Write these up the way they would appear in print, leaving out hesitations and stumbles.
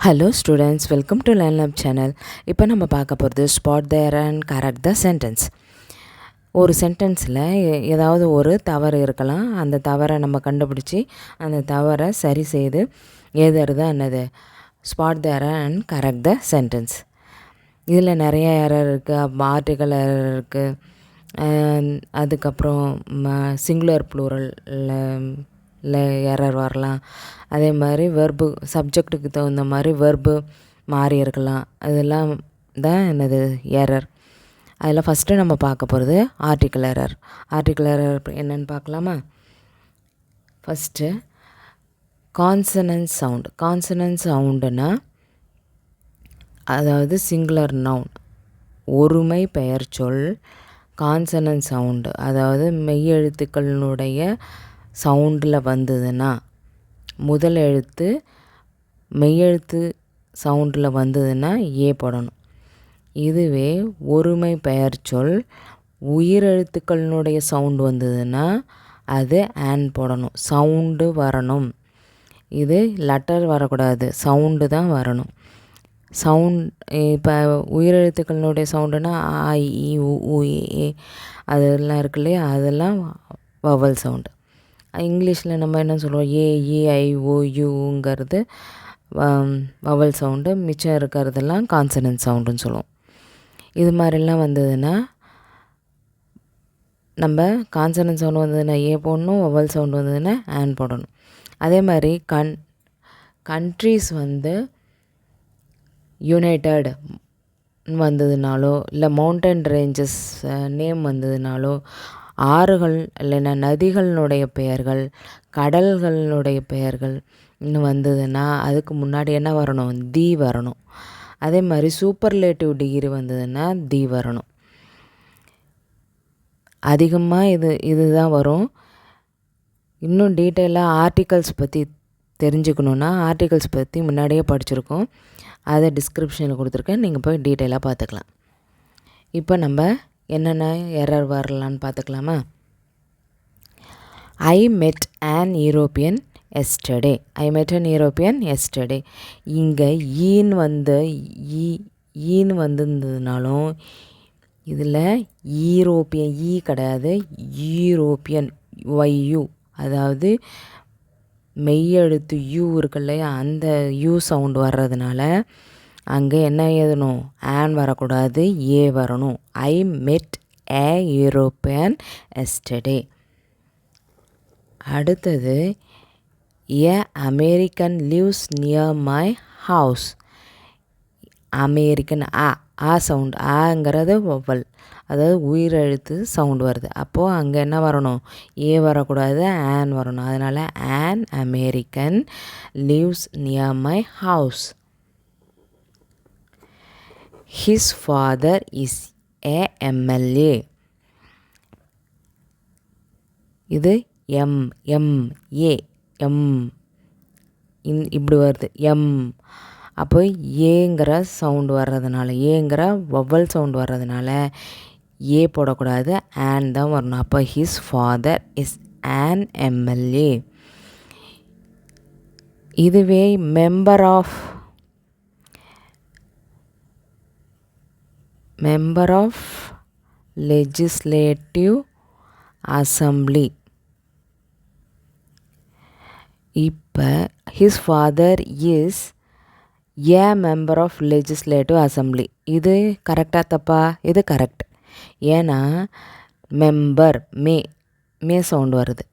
Hello students, welcome to Learnlab channel. இப்போ நம்ம பார்க்க போகிறது spot there and correct the sentence. ஒரு சென்டென்ஸில் ஏதாவது ஒரு தவறு இருக்கலாம். அந்த தவறை நம்ம கண்டுபிடிச்சி அந்த தவறை சரி செய்து எழுதுறது என்னது spot there and correct the sentence. இதில் நிறைய எரர் இருக்குது, ஆர்டிக்கல் எரர் இருக்குது, அதுக்கப்புறம் சிங்குலர் ப்ளூரலில் எரர் வரலாம். அதே மாதிரி வெர்பு சப்ஜெக்ட்டுக்கு தகுந்த மாதிரி வெர்பு மாறி இருக்கலாம். அதெல்லாம் தான் என்னது எரர். அதில் ஃபஸ்ட்டு நம்ம பார்க்க போகிறது ஆர்டிக்கல் எரர். ஆர்டிக்கல் எரர் என்னென்னு பார்க்கலாமா? First consonant sound. கான்சனன்ட் சவுண்டுனா அதாவது சிங்குலர் நவுன், ஒருமை பெயர் சொல். கான்சனன்ட் சவுண்டு அதாவது மெய்யெழுத்துக்களினுடைய சவுண்டில் வந்ததுன்னா, முதல் எழுத்து மெய்யெழுத்து சவுண்டில் வந்ததுன்னா ஏ போடணும். இதுவே ஒருமை பெயர் சொல் உயிரெழுத்துக்களினுடைய சவுண்டு வந்ததுன்னா அது ஆன் போடணும். சவுண்டு வரணும். இது லெட்டர் வரக்கூடாது, சவுண்டு தான் வரணும். சவுண்ட் இப்போ உயிரெழுத்துக்களினுடைய சவுண்டுனா ஆ இ உ ஏ அதெல்லாம் இருக்கு இல்லையா, அதெல்லாம் வவல் சவுண்டு. இங்கிலீஷில் நம்ம என்ன சொல்லுவோம், ஏ இ ஐ ஓ யூங்கிறது வவல் சவுண்டு, மிச்சம் இருக்கிறதெல்லாம் கான்சனன்ட் சவுண்டுன்னு சொல்லுவோம். இது மாதிரிலாம் வந்ததுன்னா நம்ம கான்சனன்ட் சவுண்டு வந்ததுன்னா ஏ போடணும், வவல் சவுண்டு வந்ததுன்னா ஆன் போடணும். அதே மாதிரி கண்ட்ரீஸ் வந்து யுனைடட் வந்ததுனாலோ, இல்லை மவுண்டன் ரேஞ்சஸ் நேம் வந்ததுனாலோ, ஆறுகள் இல்லைன்னா நதிகளினுடைய பெயர்கள், கடல்களினுடைய பெயர்கள் இன்னும் வந்ததுன்னா அதுக்கு முன்னாடி என்ன வரணும், தி வரணும். அதே மாதிரி சூப்பர்லேட்டிவ் டிகிரி வந்ததுன்னா தி வரணும். அதிகமாக இதுதான் வரும். இன்னும் டீட்டெயிலாக ஆர்டிகல்ஸ் பற்றி தெரிஞ்சுக்கணுன்னா ஆர்டிகல்ஸ் பற்றி முன்னாடியே படிச்சிருக்கோம், அதை டிஸ்கிரிப்ஷனில் கொடுத்துருக்கேன், நீங்கள் போய் டீட்டெயிலாக பார்த்துக்கலாம். இப்போ நம்ம என்னென்ன எரர் வரலான்னு பார்த்துக்கலாமா? ஐ மெட் an யூரோப்பியன் எஸ்டர்டே. ஐ மெட் an யூரோப்பியன் எஸ்டர்டே. இங்கே ஈன்னு வந்திருந்ததுனாலும் இதில் ஈரோப்பியன் கிடையாது, யூரோப்பியன் ஒய்யூ, அதாவது மெய்யெழுத்து யூ இருக்கு இல்லையா, அந்த யூ சவுண்டு வர்றதுனால அங்கே என்ன எழுதணும், ஆன் வரக்கூடாது, ஏ வரணும். ஐ மெட் ஏ யூரோப்பியன் எஸ்டர்டே. அடுத்தது a American lives near my house. American ஆ சவுண்டு, ஆங்கிறது வவல், அதாவது உயிரெழுத்து சவுண்டு வருது. அப்போது அங்கே என்ன வரணும், ஏ வரக்கூடாது, ஆன் வரணும். அதனால் on American lives near my house. His father is A MLA. இது எம் ஏ இப்படி வருது எம். அப்போ ஏங்கிற சவுண்டு வர்றதுனால, ஏங்கிற வவல் சவுண்டு வர்றதுனால ஏ போடக்கூடாது, ஆன் தான் வரணும். அப்போ his father is an MLA. இதுவே மெம்பர் ஆஃப் லெஜிஸ்லேட்டிவ் அசம்பிளி. இப்போ his father is a member of legislative assembly. இது கரெக்டாக தப்பா? இது கரெக்ட். ஏன்னா மெம்பர் மே சவுண்டு வருது.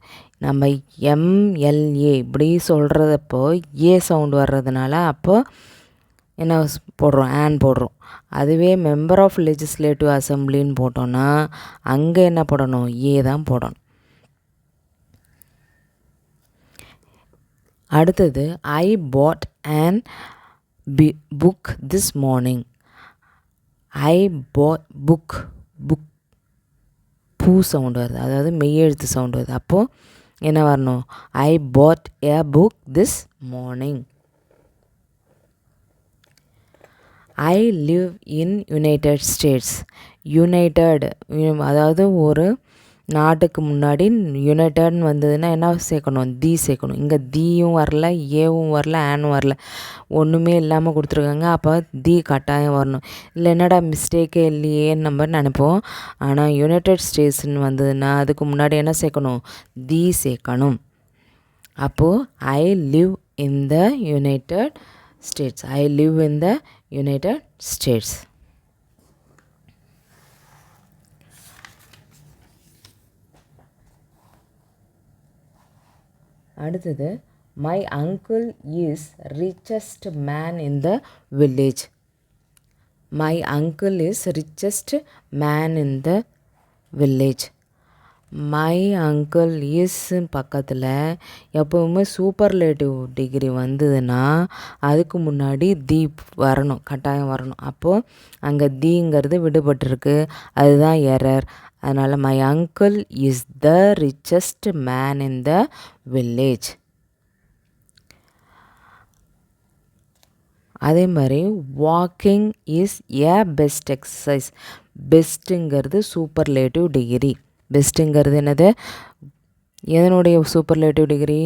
நம்ம எம்எல்ஏ இப்படி சொல்கிறதப்போ ஏ சவுண்டு வர்றதுனால அப்போது என்ன போடுறோம், ஆன் போடுறோம். அதுவே மெம்பர் ஆஃப் லெஜிஸ்லேட்டிவ் அசம்பிளின்னு போட்டோன்னா அங்கே என்ன போடணும், ஏ தான் போடணும். அடுத்தது I bought an book this morning. I bought book பூ சவுண்டு வருது, அதாவது மெய்யெழுத்து சவுண்டு வருது. அப்போது என்ன வரணும், I bought a book this morning. I live in United States. United அதாவது ஒரு நாட்டுக்கு முன்னாடி யுனைட்டட்னு வந்ததுன்னா என்ன சேர்க்கணும்? தி சேர்க்கணும். இங்கே தீயும் வரல, ஏவும் வரல, ஆனும் வரல, ஒன்றுமே இல்லாமல் கொடுத்துருக்காங்க. அப்போ தி கட்டாயம் வரணும். இல்லை என்னடா மிஸ்டேக்கே இல்லையேன்னு நம்ம நினைப்போம். ஆனால் யுனைடெட் ஸ்டேட்ஸ்ன்னு வந்ததுன்னா அதுக்கு முன்னாடி என்ன சேர்க்கணும்? தி சேர்க்கணும். அப்போது I live in the United States. I live in the United States. அடுத்தது, my uncle is richest man in the village. My uncle is richest man in the village. My uncle is பக்கத்தில் எப்போவுமே superlative degree வந்ததுன்னா அதுக்கு முன்னாடி தி வரணும், கட்டாயம் வரணும். அப்போது அங்கே தீங்கிறது விடுபட்டிருக்கு, அதுதான் எரர். அதனால் my uncle is the richest man in the village. அதே மாதிரி walking is a best exercise. பெஸ்ட்டுங்கிறது சூப்பர்லேட்டிவ் டிகிரி. பெஸ்ட்டுங்கிறது என்னது? எதனுடைய superlative degree?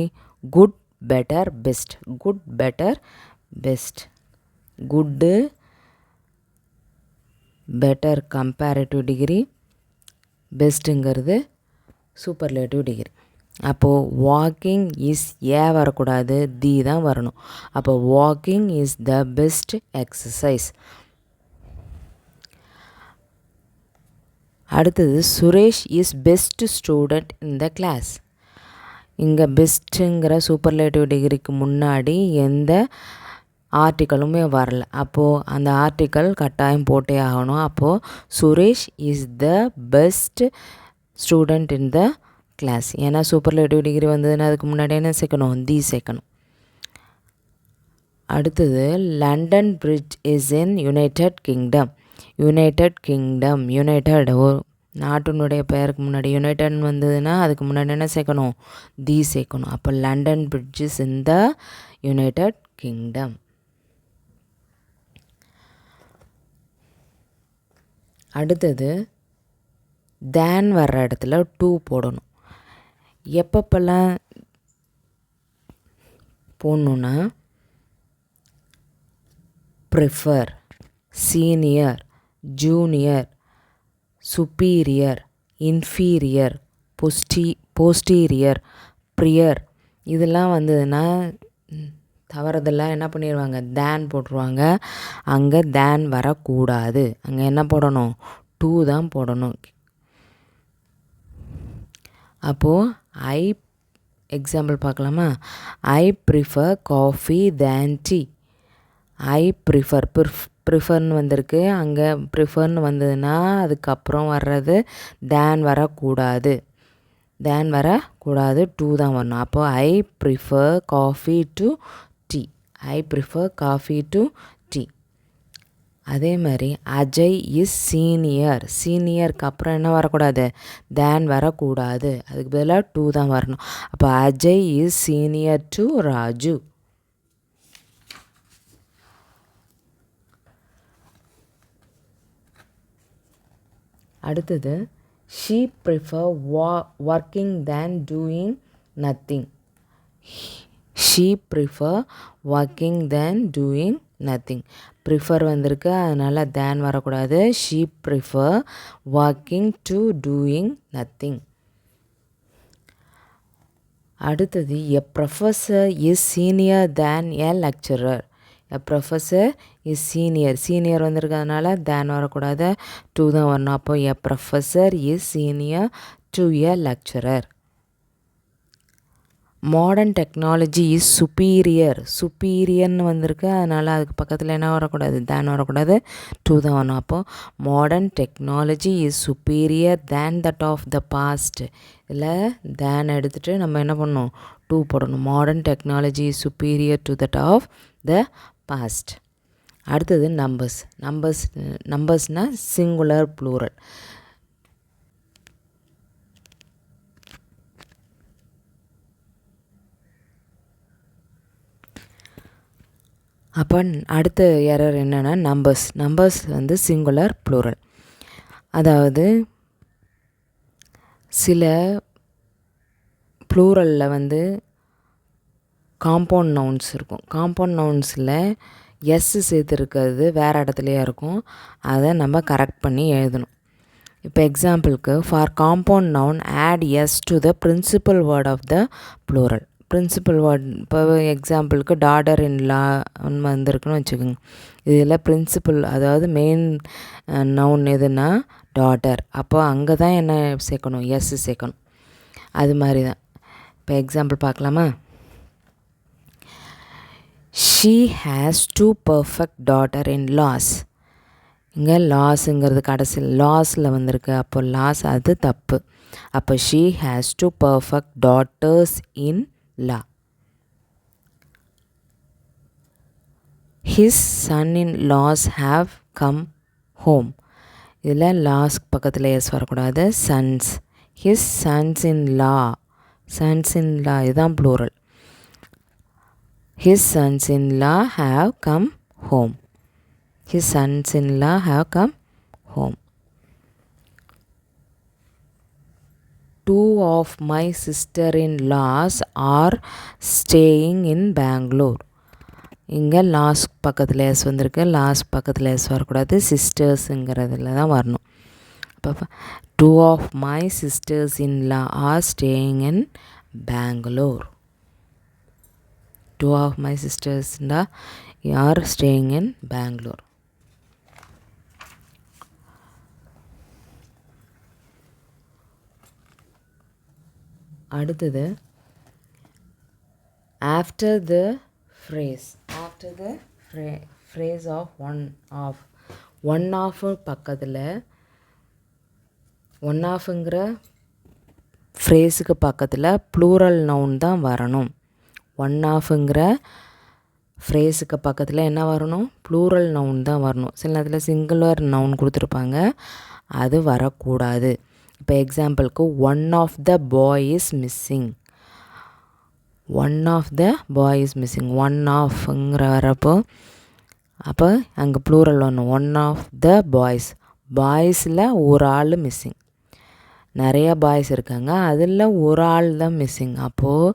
Good, better, best. Good, better, best. Good, better comparative degree, பெஸ்ட்டுங்கிறது சூப்பர்லேட்டிவ் டிகிரி. அப்போது walking is a வரக்கூடாது, the தான் வரணும். அப்போ walking is the best exercise. அடுத்தது, Suresh is best student in the class. இங்கே பெஸ்ட்டுங்கிற சூப்பர்லேட்டிவ் டிகிரிக்கு முன்னாடி எந்த ஆர்டிக்கலுமே வரல. அப்போது அந்த ஆர்டிக்கல் கட்டாயம் போட்டே ஆகணும். அப்போது Suresh is the best student in the class. ஏன்னா சூப்பர்லேட்டிவ் டிகிரி வந்ததுன்னா அதுக்கு முன்னாடி என்ன சேர்க்கணும்? தி சேர்க்கணும். அடுத்தது, London Bridge is in United Kingdom. United Kingdom, United நாட்டினுடைய பெயருக்கு முன்னாடி யுனைடெட் வந்ததுன்னா அதுக்கு முன்னாடி என்ன சேர்க்கணும்? தி சேர்க்கணும். அப்போ London Bridge is in the United Kingdom. அடுத்தது, தேன் வர்ற இடத்துல டூ போடணும். எப்பப்பெல்லாம் போடணுன்னா, prefer, senior, junior, superior, inferior, posterior, prior, இதெல்லாம் வந்ததுன்னா தவறுதெல்லாம் என்ன பண்ணிடுவாங்க? தேன் போட்டுருவாங்க. அங்கே தேன் வரக்கூடாது. அங்கே என்ன போடணும்? டூ தான் போடணும். அப்போது எக்ஸாம்பிள் பார்க்கலாமா? I prefer coffee than tea. I ப்ரிஃபர்னு வந்திருக்கு. அங்கே ப்ரிஃபர்னு வந்ததுன்னா அதுக்கப்புறம் வர்றது தேன் வரக்கூடாது. தேன் வரக்கூடாது, டூ தான் வரணும். அப்போது ஐ prefer coffee to tea. I prefer coffee to tea. அதே மாதிரி அஜய் இஸ் சீனியர். சீனியருக்கு அப்புறம் என்ன வரக்கூடாது? தேன் வரக்கூடாது. அதுக்கு பதிலாக டூ தான் வரணும். அப்போ Ajay is senior to Raju. அடுத்தது, she prefer working than doing nothing. She prefer working than doing nothing. Prefer வந்திருக்கு, அதனால் தேன் வரக்கூடாது. She prefer working to doing nothing. அடுத்தது, a professor is senior than a lecturer. A professor is senior. Senior வந்திருக்கிறதுனால than வரக்கூடாது, to தான் வரணும். அப்போ a professor is senior to a lecturer. Modern technology is superior. சுப்பீரியர்னு வந்திருக்கு, அதனால் அதுக்கு பக்கத்தில் என்ன வரக்கூடாது? தேன் வரக்கூடாது, டூ தான் வரணும். அப்போது modern technology is superior than that of the past. இதில் தேன் எடுத்துகிட்டு நம்ம என்ன பண்ணணும்? டூ போடணும். Modern technology is superior to that of the past. அடுத்தது, நம்பர்ஸ்னால் சிங்குலர் ப்ளூரல். அப்போ அடுத்த எரர் என்னென்னா நம்பர்ஸ் வந்து சிங்குலர் ப்ளூரல். அதாவது சில ப்ளூரலில் வந்து காம்பவுண்ட் நவுன்ஸ் இருக்கும். காம்பவுண்ட் நவுன்ஸில் எஸ் சேர்த்துருக்கிறது வேறு இடத்துலையா இருக்கும். அதை நம்ம கரெக்ட் பண்ணி எழுதணும். இப்போ எக்ஸாம்பிளுக்கு for compound noun add S to the principal word of the plural. Principal word இப்போ எக்ஸாம்பிளுக்கு டாட்டர் இன் லா வந்திருக்குன்னு வச்சுக்கோங்க. இதில் பிரின்சிபல் அதாவது மெயின் நவுன் எதுனா டாட்டர். அப்போ அங்கே தான் என்ன சேர்க்கணும், எஸ் சேர்க்கணும். அது மாதிரி தான். இப்போ எக்ஸாம்பிள் பார்க்கலாமா? She has 2 perfect daughter in laws. இங்கே லாஸுங்கிறது கடைசியில் லாஸில் வந்திருக்கு. அப்போ லாஸ் அது தப்பு. அப்போ she has 2 perfect daughters in law. His son in laws have come home. இதில் லாஸ் பக்கத்தில் எஸ் வரக்கூடாது, sons. His sons in law. Sons in law இதுதான் plural. His sons in law have come home. His sons-in-law have come home. 2 of my sister-in-laws are staying in Bangalore. இங்கே loss பக்கத்தில் S வந்திருக்கு. Loss பக்கத்தில் S வரக்கூடாது, சிஸ்டர்ஸுங்கிறதுல தான் வரணும். அப்போ 2 of my sisters-in-law are staying in Bangalore. 2 of my sisters-in-law are staying in Bangalore. அடுத்தது after the phrase of one of பக்கத்தில் ஒன் ஆஃப்ங்கிற ஃப்ரேஸுக்கு பக்கத்தில் ப்ளூரல் நவுன் தான் வரணும். ஒன் ஆஃப்ங்கிற ஃப்ரேஸுக்கு பக்கத்தில் என்ன வரணும், ப்ளூரல் நவுன் தான் வரணும். சில நேரத்தில் சிங்குலர் நவுன் கொடுத்துருப்பாங்க, அது வரக்கூடாது. இப்போ எக்ஸாம்பிளுக்கு one of the boy is missing. One of the boy is missing. One ஆஃப்ங்கிற வரப்போ அப்போ அங்கே ப்ளூரல் வரணும். One of the boys. பாய்ஸில் ஒரு ஆள் மிஸ்ஸிங். நிறையா பாய்ஸ் இருக்காங்க, அதில் ஒரு ஆள் தான் மிஸ்ஸிங். அப்போது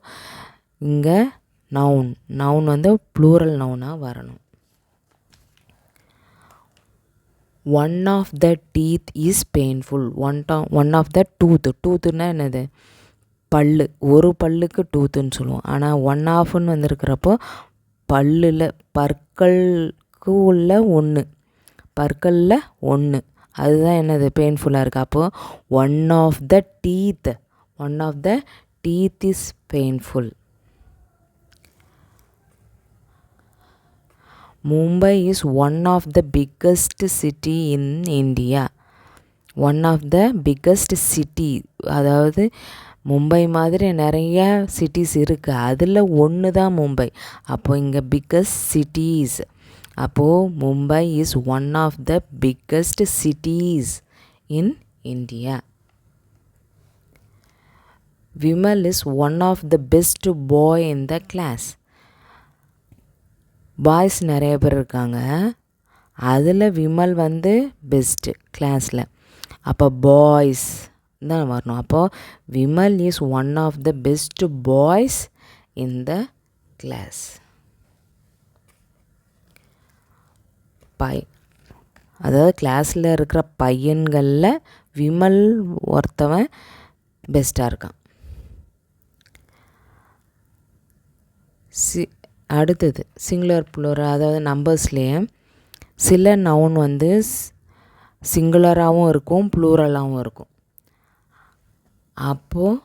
இங்கே நவுன் வந்து ப்ளூரல் நவுனாக வரணும். One of the teeth is painful. One of the டூத்துன்னா என்னது, பல்லு. ஒரு பல்லுக்கு டூத்துன்னு சொல்லுவோம். ஆனால் ஒன் ஆஃப்னு வந்திருக்கிறப்போ பல்லில் பற்களுக்கு உள்ள ஒன்று, பற்களில் ஒன்று, அதுதான் என்னது பெயின்ஃபுல்லாக இருக்குது. அப்போது one of the teeth is painful. Mumbai is one of the biggest city in India. One of the biggest city, அதாவது மும்பை மாதிரி நிறைய சிட்டிஸ் இருக்குது, அதில் ஒன்று தான் மும்பை. அப்போது இங்கே பிக்கஸ்ட் சிட்டிஸ். அப்போது Mumbai is one of the biggest cities in India. Vimal is one of the best boy in the class. Boys நிறைய பேர் இருக்காங்க, அதில் விமல் வந்து பெஸ்ட்டு கிளாஸில். அப்போ பாய்ஸ் தான் வரணும். அப்போது Vimal is one of the best boys in the class. அதாவது கிளாஸில் இருக்கிற பையன்களில் விமல் ஒருத்தவன் பெஸ்ட்டாக இருக்கான். அடுத்தது சிங்குலர் ப்ளூரல், அதாவது நம்பர்ஸ்லேயே சில நவுன் வந்து சிங்குலராகவும் இருக்கும், ப்ளூரலாகவும் இருக்கும். அப்போது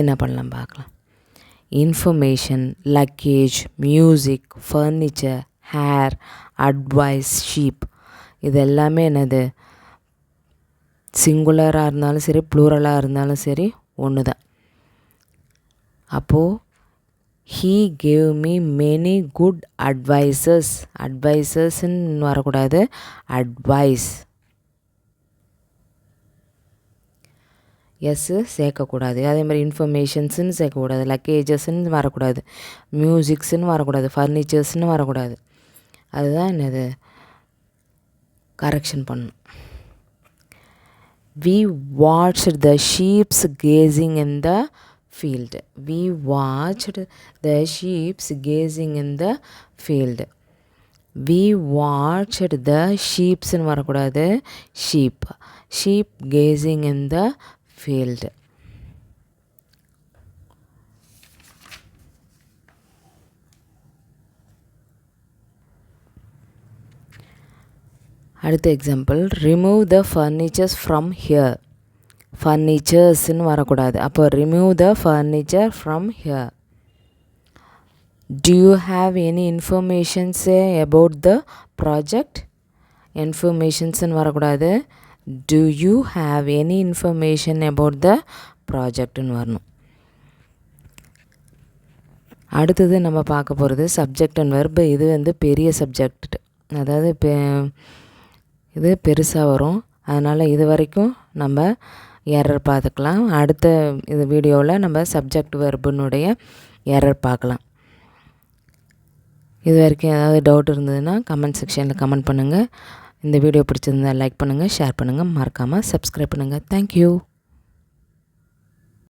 என்ன பண்ணலாம் பார்க்கலாம். Information, luggage, music, furniture, hair, advice, sheep, இது எல்லாமே என்னது, சிங்குலராக இருந்தாலும் சரி ப்ளூரலாக இருந்தாலும் சரி ஒன்று தான். அப்போது he gave me many good adviceஸ்ன்னு வரக்கூடாது, அட்வைஸ். எஸ்ஸு சேர்க்கக்கூடாது. அதே மாதிரி இன்ஃபர்மேஷன்ஸுன்னு சேர்க்கக்கூடாது, லக்கேஜஸ்ன்னு வரக்கூடாது, மியூசிக்ஸ்ன்னு வரக்கூடாது, ஃபர்னிச்சர்ஸ்ன்னு வரக்கூடாது. அதுதான் என்னது கரெக்ஷன் பண்ணணும். We watched the sheep gazing in the field. We watched the sheep gazing in the field. We watched the sheepsன்னு வரக்கூடாது, sheep gazing in the field. அடுத்த example, remove the furnitures from here. ஃபர்னிச்சர்ஸ்ன்னு வரக்கூடாது, அப்போ remove the furniture from here. Do you have any informations about the project? இன்ஃபர்மேஷன்ஸ்ன்னு வரக்கூடாது, do you have any information about the projectன்னு வரணும். அடுத்தது நம்ம பார்க்க போகிறது சப்ஜெக்ட் அண்ட் வெர்பு. இது வந்து பெரிய சப்ஜெக்ட், அதாவது இது பெருசாக வரும். அதனால் இது வரைக்கும் நம்ம எரர் பார்த்துக்கலாம். அடுத்த இது வீடியோவில் நம்ம சப்ஜெக்ட் வெர்புனுடைய எரர் பார்க்கலாம். இது வரைக்கும் ஏதாவது டவுட் இருந்ததுன்னா கமெண்ட் செக்ஷனில் கமெண்ட் பண்ணுங்கள். இந்த வீடியோ பிடிச்சிருந்தால் லைக் பண்ணுங்கள், ஷேர் பண்ணுங்கள், மறக்காமல் சப்ஸ்கிரைப் பண்ணுங்கள். தேங்க்யூ.